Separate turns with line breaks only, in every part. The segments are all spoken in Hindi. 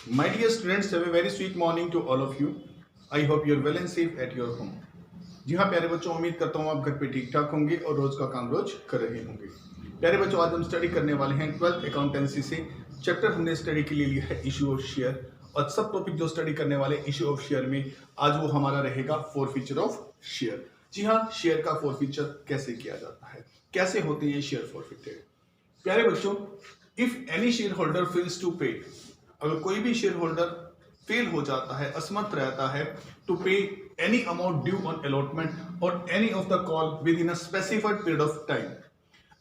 My dear students, have a very sweet morning to all of you. I hope you are well and safe at your home. जी हाँ प्यारे बच्चों, उम्मीद करता हूँ आप घर पे ठीक ठाक होंगे और रोज का काम रोज कर रहे होंगे। प्यारे बच्चों, आज हम स्टडी करने वाले हैं 12th अकाउंटेंसी से। चैप्टर हमने स्टडी के लिए लिया है इशू ऑफ शेयर, और सब टॉपिक जो स्टडी करने वाले इशू ऑफ शेयर में आज वो हमारा रहेगा फोर फीचर ऑफ शेयर। जी हाँ, शेयर का फोर फीचर कैसे किया जाता है, कैसे होते हैं शेयर फॉरफिटेड। प्यारे बच्चों, if any shareholder fails to pay, अगर कोई भी शेयर होल्डर फेल हो जाता है, असमर्थ रहता है to pay any amount due on allotment और any of the call within a specified period of time,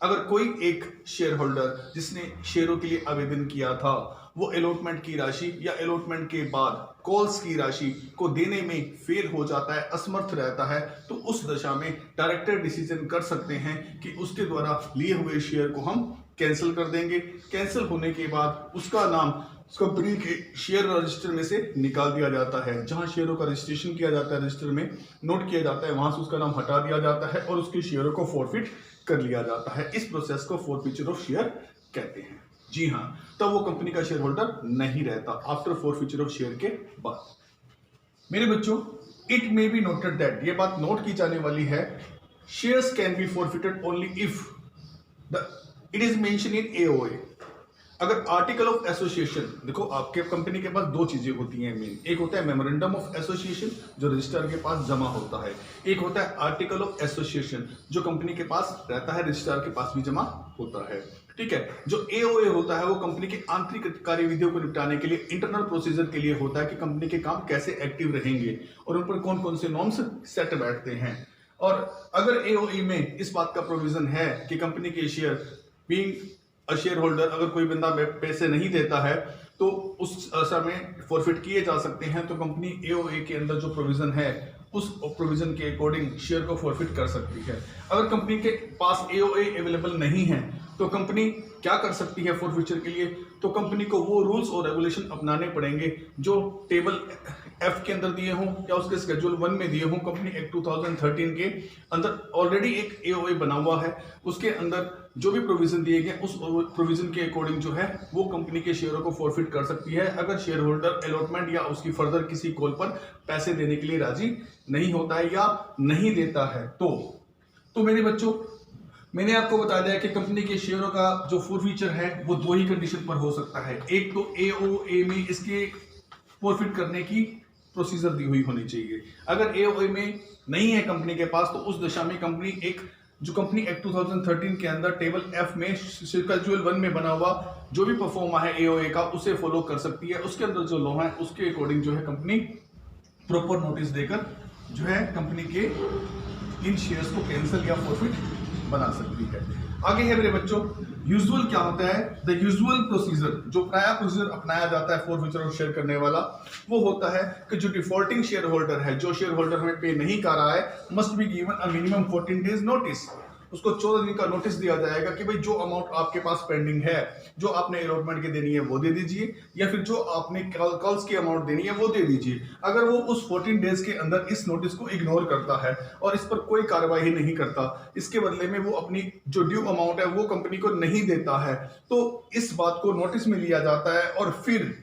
अगर कोई एक शेयर होल्डर जिसने शेयरों के लिए आवेदन किया था वो अलॉटमेंट की राशि या अलॉटमेंट के बाद कॉल्स की राशि को देने में फेल हो जाता है, असमर्थ रहता है, तो उस दशा में डायरेक्टर डिसीजन कर सकते हैं कि उसके द्वारा लिए हुए शेयर को हम कैंसिल कर देंगे। कैंसिल होने के बाद उसका नाम कंपनी के शेयर रजिस्टर में से निकाल दिया जाता है। जहां शेयरों का रजिस्ट्रेशन किया जाता है, रजिस्टर में नोट किया जाता है, वहां से उसका नाम हटा दिया जाता है और उसके शेयरों को फॉरफिट कर लिया जाता है। इस प्रोसेस को फॉरफिचर ऑफ शेयर कहते हैं। जी हाँ, तब वो कंपनी का शेयर होल्डर नहीं रहता आफ्टर फॉरफिचर ऑफ शेयर के बाद। मेरे बच्चों, it may be noted that, ये बात नोट की जाने वाली है, shares can be forfeited only if it is mention in AOA. अगर आर्टिकल ऑफ एसोसिएशन, देखो आपके कंपनी के पास दो चीजें होती हैं मेन, एक होता है मेमोरेंडम ऑफ एसोसिएशन जो रजिस्ट्रार के पास जमा होता है, एक होता है आर्टिकल ऑफ एसोसिएशन जो कंपनी के पास रहता है, रजिस्ट्रार के पास भी जमा होता है। ठीक है, जो एओए होता है वो कंपनी के आंतरिक कार्यविधियों को निपटाने के लिए, इंटरनल प्रोसीजर के लिए होता है कि कंपनी के काम कैसे एक्टिव रहेंगे और उन पर कौन कौन से नॉर्म्स सेट बैठते हैं। और अगर एओए में इस बात का प्रोविजन है कि कंपनी के शेयर बीइंग शेयर होल्डर, अगर कोई बंदा पैसे नहीं देता है तो उस समय फॉरफिट किए जा सकते हैं, तो कंपनी एओए के अंदर जो प्रोविजन है उस प्रोविजन के अकॉर्डिंग शेयर को फॉरफिट कर सकती है। अगर कंपनी के पास एओए अवेलेबल नहीं है तो कंपनी क्या कर सकती है फॉरफिचर के लिए, तो कंपनी को वो रूल्स और रेगुलेशन अपनाने पड़ेंगे जो टेबल एफ के अंदर दिए हों या उसके स्केड्यूल 1 में दिए हों। कंपनी एक्ट 2013 के अंदर ऑलरेडी एक एओए बना हुआ है, उसके अंदर जो भी प्रोविजन दिए गए उस प्रोविजन के अकॉर्डिंग जो है वो कंपनी के शेयरों को फॉरफिट कर सकती है अगर शेयर होल्डर अलॉटमेंट या उसकी फर्दर किसी कॉल पर पैसे देने के लिए राजी नहीं होता है या नहीं देता है। तो मेरे बच्चों, मैंने आपको बता दिया कि कंपनी के शेयरों का जो फॉरफिचर है वो दो ही कंडीशन पर हो सकता है। एक तो एओए में इसके फॉरफिट करने की प्रोसीजर दी हुई होनी चाहिए। अगर एओए में नहीं है कंपनी के पास तो उस दशा में कंपनी एक जो कंपनी एक्ट 2013 के अंदर टेबल एफ में शेड्यूल 1 में बना हुआ जो भी परफॉर्मा है एओए का उसे फॉलो कर सकती है। उसके अंदर जो लॉ है उसके अकॉर्डिंग जो है कंपनी प्रॉपर नोटिस देकर जो है कंपनी के इन शेयर्स को कैंसिल या फॉरफिट बना सकती है। आगे है मेरे बच्चों, यूजुअल क्या होता है, द यूजुअल प्रोसीजर, जो प्राय प्रोसीजर अपनाया जाता है फॉरफिचर ऑफ शेयर करने वाला, वो होता है कि जो डिफॉल्टिंग शेयर होल्डर है, जो शेयर होल्डर हमें पे नहीं कर रहा है, must be given a minimum 14 days notice. उसको 14 दिन का नोटिस दिया जाएगा कि भाई जो अमाउंट आपके पास पेंडिंग है, जो आपने अलॉटमेंट की देनी है वो दे दीजिए, या फिर जो आपने कॉल्स की अमाउंट देनी है वो दे दीजिए। अगर वो उस 14 डेज के अंदर इस नोटिस को इग्नोर करता है और इस पर कोई कार्रवाई नहीं करता, इसके बदले में वो अपनी जो ड्यू अमाउंट है वो कंपनी को नहीं देता है, तो इस बात को नोटिस में लिया जाता है और फिर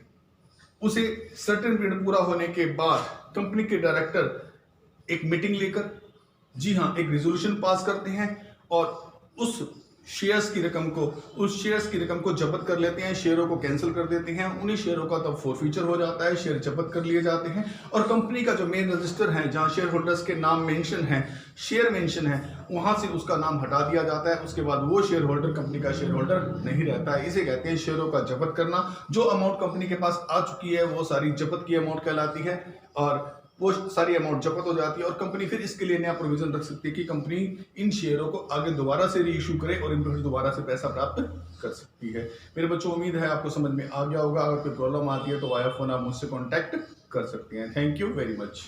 उसे सर्टेन पीरियड पूरा होने के बाद कंपनी के डायरेक्टर एक मीटिंग लेकर, जी हाँ, एक रेजोल्यूशन पास करते हैं और उस शेयर्स की रकम को जब्त कर लेते हैं, शेयरों को कैंसिल कर देते हैं। उन्हीं शेयरों का तब फॉरफिचर हो जाता है, शेयर जब्त कर लिए जाते हैं और कंपनी का जो मेन रजिस्टर है जहां शेयर होल्डर्स के नाम मेंशन है, शेयर मेंशन है, वहां से उसका नाम हटा दिया जाता है। उसके बाद वो शेयर होल्डर कंपनी का शेयर होल्डर नहीं रहता है। इसे कहते हैं शेयरों का जब्त करना। जो अमाउंट कंपनी के पास आ चुकी है वो सारी जब्त की अमाउंट कहलाती है और वो सारी अमाउंट जब्त हो जाती है और कंपनी फिर इसके लिए नया प्रोविजन रख सकती है कि कंपनी इन शेयरों को आगे दोबारा से री इशू करे और इन पर दोबारा से पैसा प्राप्त कर सकती है। मेरे बच्चों, उम्मीद है आपको समझ में आ गया होगा। अगर कोई प्रॉब्लम आती है तो वाया फोन आप मुझसे कॉन्टैक्ट कर सकते हैं। Thank you very much.